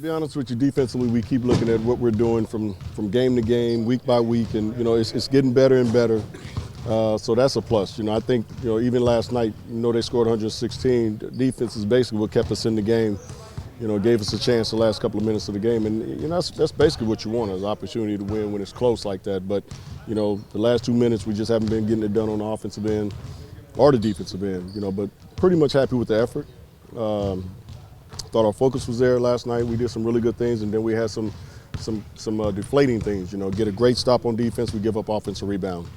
be honest with you, defensively, we keep looking at what we're doing from game to game, week by week, and it's getting better and better. So that's a plus. I think even last night, they scored 116. Defense is basically what kept us in the game. Gave us a chance the last couple of minutes of the game, and that's basically what you want, is an opportunity to win when it's close like that. But the last 2 minutes, we just haven't been getting it done on the offensive end or the defensive end. But pretty much happy with the effort. Thought our focus was there last night. We did some really good things, and then we had some deflating things. Get a great stop on defense, we give up offensive rebound.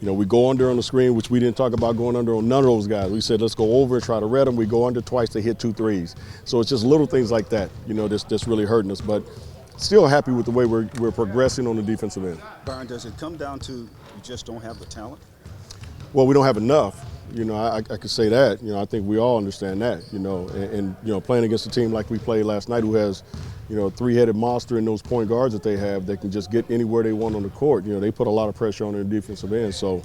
We go under on the screen, which we didn't talk about going under on none of those guys. We said, let's go over and try to red them. We go under twice, they hit 2 threes. So it's just little things like that, that's really hurting us. But still happy with the way we're progressing on the defensive end. Byron, does it come down to you just don't have the talent? Well, we don't have enough. I could say that. I think we all understand that. And playing against a team like we played last night, who has, a three-headed monster in those point guards that they have, that can just get anywhere they want on the court. They put a lot of pressure on their defensive end. So,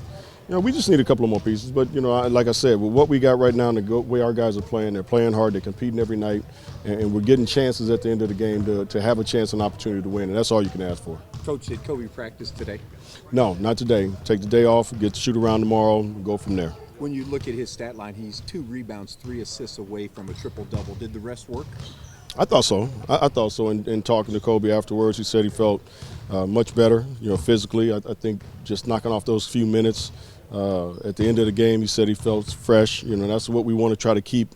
we just need a couple of more pieces. But like I said, with what we got right now and the way our guys are playing, they're playing hard, they're competing every night, and we're getting chances at the end of the game to have a chance and opportunity to win. And that's all you can ask for. Coach, did Kobe practice today? No, not today. Take the day off, get to shoot around tomorrow, and go from there. When you look at his stat line, he's 2 rebounds, 3 assists away from a triple-double. Did the rest work? I thought so. I thought so. In talking to Kobe afterwards, he said he felt much better, physically. I think just knocking off those few minutes at the end of the game, he said he felt fresh. That's what we want to try to keep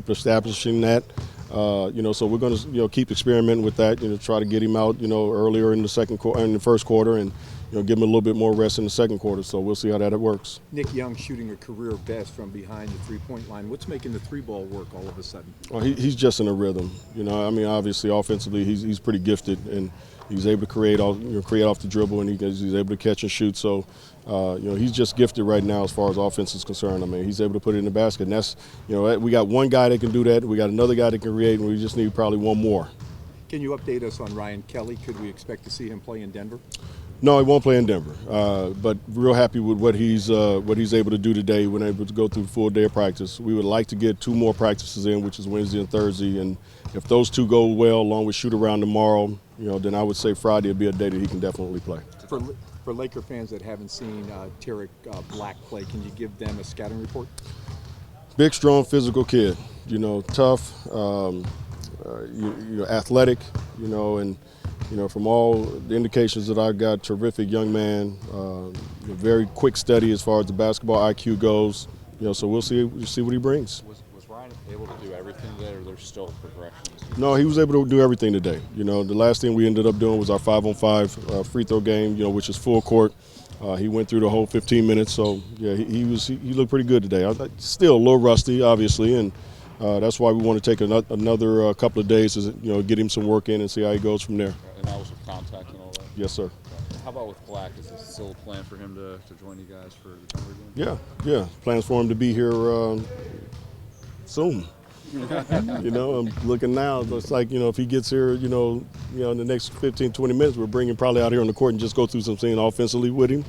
establishing that. So we're going to, keep experimenting with that. Try to get him out, earlier in the first quarter, and give him a little bit more rest in the second quarter. So we'll see how that works. Nick Young shooting a career best from behind the three-point line. What's making the 3-ball work all of a sudden? Well, he's just in a rhythm. Obviously offensively he's pretty gifted, and he's able to create off the dribble, and he's able to catch and shoot. So he's just gifted right now as far as offense is concerned. He's able to put it in the basket, and that's we got one guy that can do that. We got another guy that can create, and we just need probably one more. Can you update us on Ryan Kelly? Could we expect to see him play in Denver? No, he won't play in Denver, but real happy with what he's able to do today. When able to go through the full day of practice. We would like to get 2 more practices in, which is Wednesday and Thursday, and if those 2 go well, along with shoot around tomorrow, then I would say Friday would be a day that he can definitely play. For Laker fans that haven't seen Tarek Black play, can you give them a scouting report? Big, strong, physical kid. Tough, athletic. And from all the indications that I got, terrific young man, very quick study as far as the basketball IQ goes. So we'll see what he brings. Was Ryan able to do everything today, or there's still progressions? No, he was able to do everything today. The last thing we ended up doing was our 5-on-5 free throw game, which is full court. He went through the whole 15 minutes, so yeah, he looked pretty good today. Still a little rusty, obviously, and that's why we want to take another couple of days to get him some work in and see how he goes from there. And that was with contact and all that? Yes, sir. How about with Black? Is it still a plan for him to join you guys for the Denver game? Yeah. Plans for him to be here soon. I'm looking now. It's like, if he gets here, in the next 15, 20 minutes, we'll bring him probably out here on the court and just go through some things offensively with him,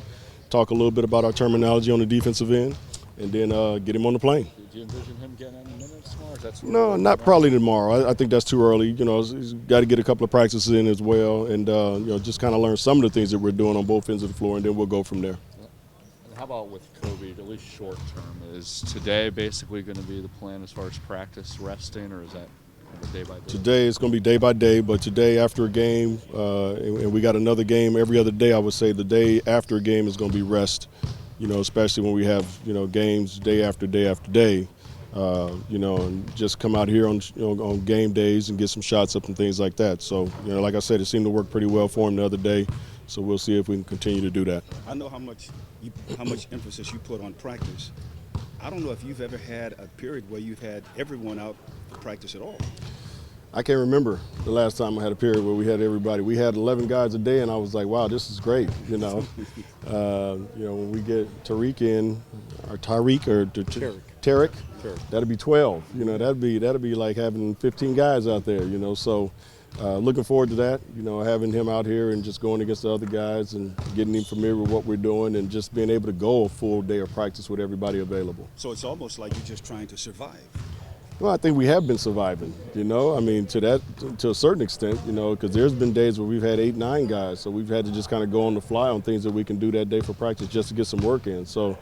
talk a little bit about our terminology on the defensive end, and then get him on the plane. Do you envision him getting any minutes tomorrow? No, not probably tomorrow. I think that's too early. He's got to get a couple of practices in as well, and just kind of learn some of the things that we're doing on both ends of the floor, and then we'll go from there. And how about with Kobe, at least short term? Is today basically going to be the plan as far as practice, resting, or is that day by day? Today it's going to be day by day, but today after a game, and we got another game every other day, I would say the day after a game is going to be rest, especially when we have, games day after day after day. And just come out here on game days and get some shots up and things like that. So, like I said, it seemed to work pretty well for him the other day. So we'll see if we can continue to do that. I know how much emphasis you put on practice. I don't know if you've ever had a period where you've had everyone out to practice at all. I can't remember the last time I had a period where we had everybody. We had 11 guys a day, and I was like, wow, this is great, when we get Tariq in, or Tyreek, or Tarek, that'd be 12. That'd be like having 15 guys out there, So looking forward to that, having him out here and just going against the other guys and getting him familiar with what we're doing and just being able to go a full day of practice with everybody available. So it's almost like you're just trying to survive. Well, I think we have been surviving, I mean, to a certain extent, because there's been days where we've had 8, 9 guys, so we've had to just kind of go on the fly on things that we can do that day for practice just to get some work in. So,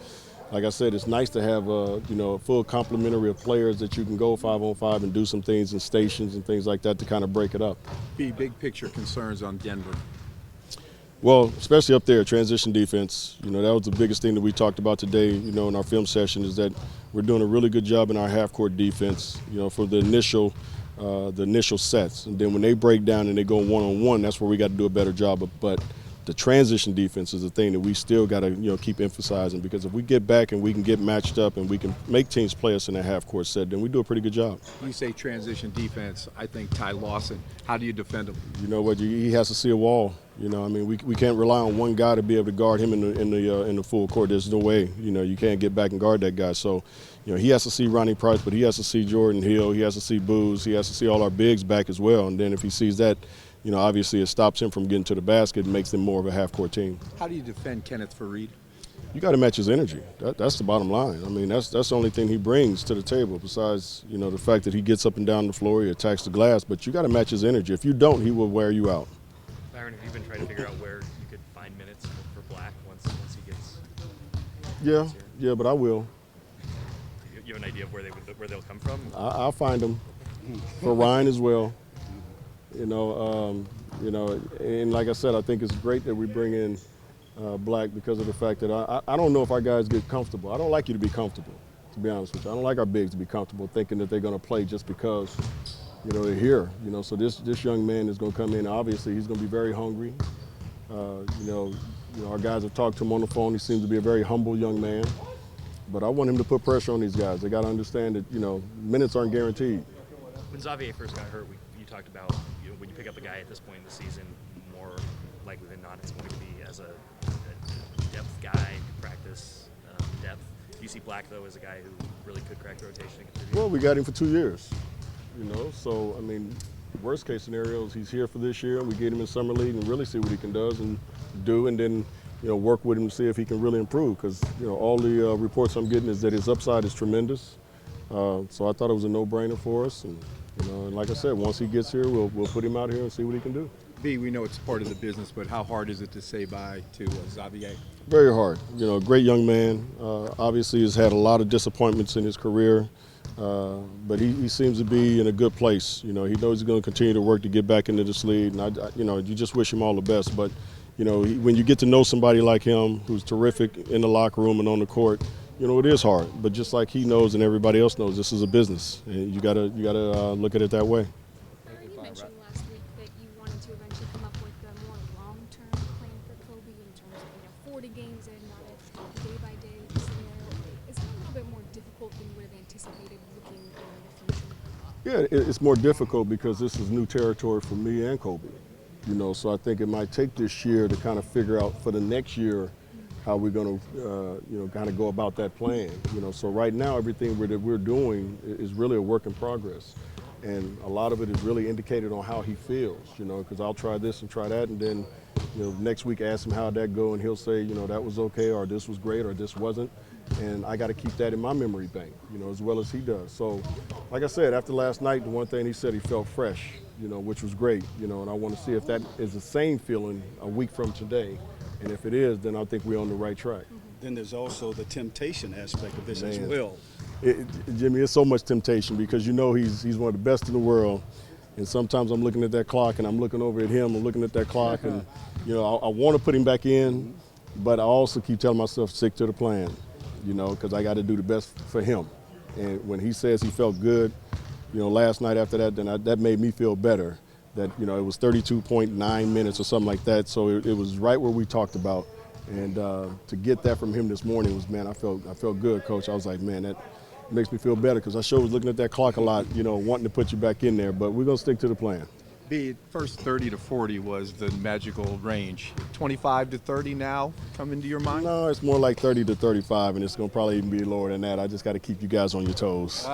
like I said, it's nice to have, a full complementary of players that you can go 5-on-5 and do some things in stations and things like that to kind of break it up. Big picture concerns on Denver. Well, especially up there, transition defense. That was the biggest thing that we talked about today, in our film session, is that we're doing a really good job in our half-court defense, for the initial sets. And then when they break down and they go one-on-one, that's where we got to do a better job. But the transition defense is the thing that we still got to, keep emphasizing, because if we get back and we can get matched up and we can make teams play us in a half-court set, then we do a pretty good job. You say transition defense. I think Ty Lawson. How do you defend him? You know what? He has to see a wall. I mean, we can't rely on one guy to be able to guard him in the full court. There's no way. You can't get back and guard that guy. So, he has to see Ronnie Price, but he has to see Jordan Hill. He has to see Booz. He has to see all our bigs back as well. And then if he sees that, obviously it stops him from getting to the basket and makes them more of a half-court team. How do you defend Kenneth Faried? You got to match his energy. That's the bottom line. I mean, that's the only thing he brings to the table besides, the fact that he gets up and down the floor, he attacks the glass. But you got to match his energy. If you don't, he will wear you out. Byron, have you been trying to figure out where you could find minutes for Black once he gets? Yeah, but I will. You have an idea of where they'll come from? I'll find them for Ryan as well. And like I said, I think it's great that we bring in Black because of the fact that I don't know if our guys get comfortable. I don't like you to be comfortable, to be honest with you. I don't like our bigs to be comfortable thinking that they're going to play just because, they're here. So this young man is going to come in. Obviously, he's going to be very hungry. Our guys have talked to him on the phone. He seems to be a very humble young man. But I want him to put pressure on these guys. They got to understand that, minutes aren't guaranteed. When Xavier first got hurt, you talked about when you pick up a guy at this point in the season, more likely than not, it's going to be as a depth guy, practice depth. Do you see Black, though, as a guy who really could crack the rotation and contribute? Well, we got him for 2 years, So, I mean, worst case scenario is he's here for this year. We get him in summer league and really see what he can do, and then work with him to see if he can really improve. Because all the reports I'm getting is that his upside is tremendous. So I thought it was a no-brainer for us, and and like I said, once he gets here, we'll put him out here and see what he can do. B, we know it's part of the business, but how hard is it to say bye to Xavier? Very hard. Great young man. Obviously, has had a lot of disappointments in his career, but he seems to be in a good place. He knows he's going to continue to work to get back into this league, and you just wish him all the best. But when you get to know somebody like him, who's terrific in the locker room and on the court, it is hard. But just like he knows and everybody else knows, this is a business, and you gotta look at it that way. You mentioned last week that you wanted to eventually come up with a more long-term plan for Kobe in terms of 40 games in, not a day-by-day scenario. Is it a little bit more difficult than you would have anticipated looking in the future? Yeah, it's more difficult because this is new territory for me and Kobe. So I think it might take this year to kind of figure out for the next year how we're going to, kind of go about that plan. So right now, everything that we're doing is really a work in progress. And a lot of it is really indicated on how he feels, because I'll try this and try that, and then, next week ask him how'd that go, and he'll say, that was okay, or this was great, or this wasn't. And I got to keep that in my memory bank, as well as he does. So, like I said, after last night, the one thing he said, he felt fresh, which was great, and I want to see if that is the same feeling a week from today. And if it is, then I think we're on the right track. Then there's also the temptation aspect of this as Man. well. Jimmy, it's so much temptation because he's one of the best in the world. And sometimes I'm looking at that clock and I'm looking over at him and looking at that clock and, I want to put him back in, but I also keep telling myself, stick to the plan, because I got to do the best for him. And when he says he felt good, last night after that, then that made me feel better. That it was 32.9 minutes or something like that, so it was right where we talked about. And to get that from him this morning was, man, I felt good, Coach. I was like, man, that makes me feel better because I sure was looking at that clock a lot, wanting to put you back in there. But we're gonna stick to the plan. B, first 30 to 40 was the magical range. 25 to 30 now come into your mind? No, it's more like 30 to 35, and it's gonna probably even be lower than that. I just got to keep you guys on your toes.